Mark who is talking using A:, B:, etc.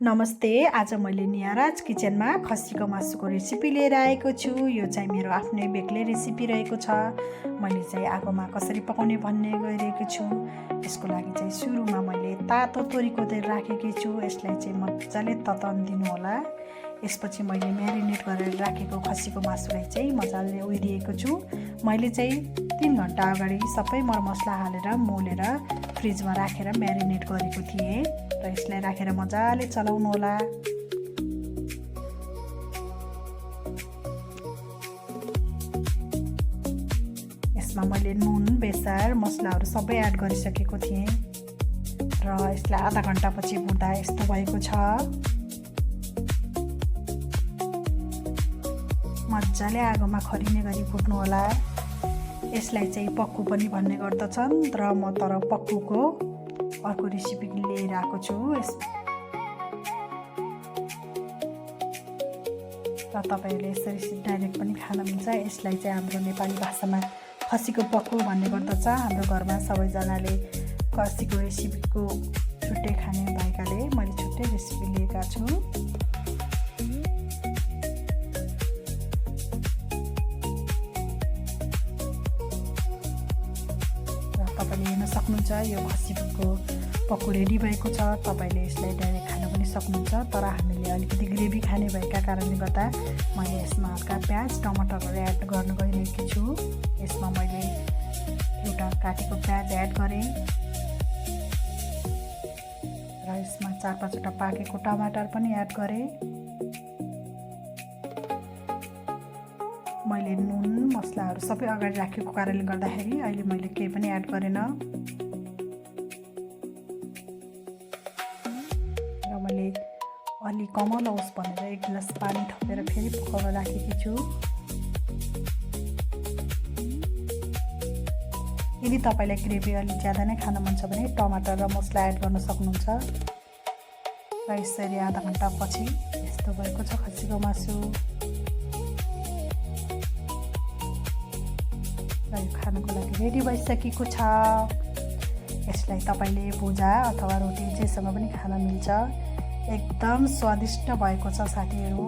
A: नमस्ते। आज मैले नियाराज किचनमा खसीको मासुको रेसिपी लिएर आएको छु। यो चाहिँ मेरो आफ्नै बेग्लै रेसिपी रहेको छ। मैले चाहिँ आगोमा कसरी पकाउने भन्ने गइरहेको छु। यसको लागि चाहिँ सुरुमा मैले तातो तोरीको तेल राखेकी छु। यसलाई चाहिँ मजाले तताउन दिनु होला। यसपछि मैले म्यारिनेट गरेर राखेको खसीको मासुलाई चाहिँ मजाले ओइदिएको छु। मैले चाहिँ 3 घण्टा अगाडि सबै मरमसला हालेर मोलेर फ्रिजमा राखेर म्यारिनेट गरेको थिएँ र यसलाई राखेर मजाले चलाउनु होला। यसमा मैले नुन, बेसार, मसलाहरू सबै एड गरिसकेको थिएँ र यसलाई आधा घण्टापछि भुट्दा यस्तो भएको छ। मजाले आगोमा खरिने गरी भुट्नु होला। यसलाई चाहिँ पक्कु पनि भन्ने गर्दछन् र म तर पक्कुको अर्को रेसिपी लिएर आएको छु। र तपाईँहरूले यसरी डाइरेक्ट पनि खान मिल्छ। यसलाई चाहिँ हाम्रो नेपाली भाषामा खसीको पक्कु भन्ने गर्दछ। हाम्रो घरमा सबैजनाले खसीको रेसिपीको छुट्टै खाने भएकाले मैले छुट्टै रेसिपी लिएका छु। तपाईँले हेर्न सक्नुहुन्छ यो खसीको पक्कु रेडी भएको छ। तपाईँले यसलाई डाइरेक्ट खान पनि सक्नुहुन्छ, तर हामीले अलिकति ग्रेभी खाने भएका कारणले गर्दा मैले यसमा हल्का प्याज टमाटरहरू एड गर्न गइरहेकी छु। यसमा मैले एउटा काटेको प्याज एड गरेँ र यसमा 4-5 वटा पाकेको टमाटर पनि एड गरेँ। मैले नुन मसलाहरू सबै अगाडि राखेको कारणले गर्दाखेरि अहिले मैले केही पनि एड गरेन र मैले अलि कमल होस् भनेर 1 गिलास पानी थपेर फेरि पकाउन राखेकी छु। यदि तपाईँलाई ग्रेभी अलि ज्यादा नै खान मन छ भने टमाटर र मसला एड गर्न सक्नुहुन्छ। र यसरी आधा घण्टा पछि यस्तो भएको छ खसीको मासु। खानको लागि रेडी भइसकेको छ। यसलाई तपाईँले भुजा अथवा रोटी जेसँग पनि खान मिल्छ। एकदम स्वादिष्ट भएको छ साथीहरू।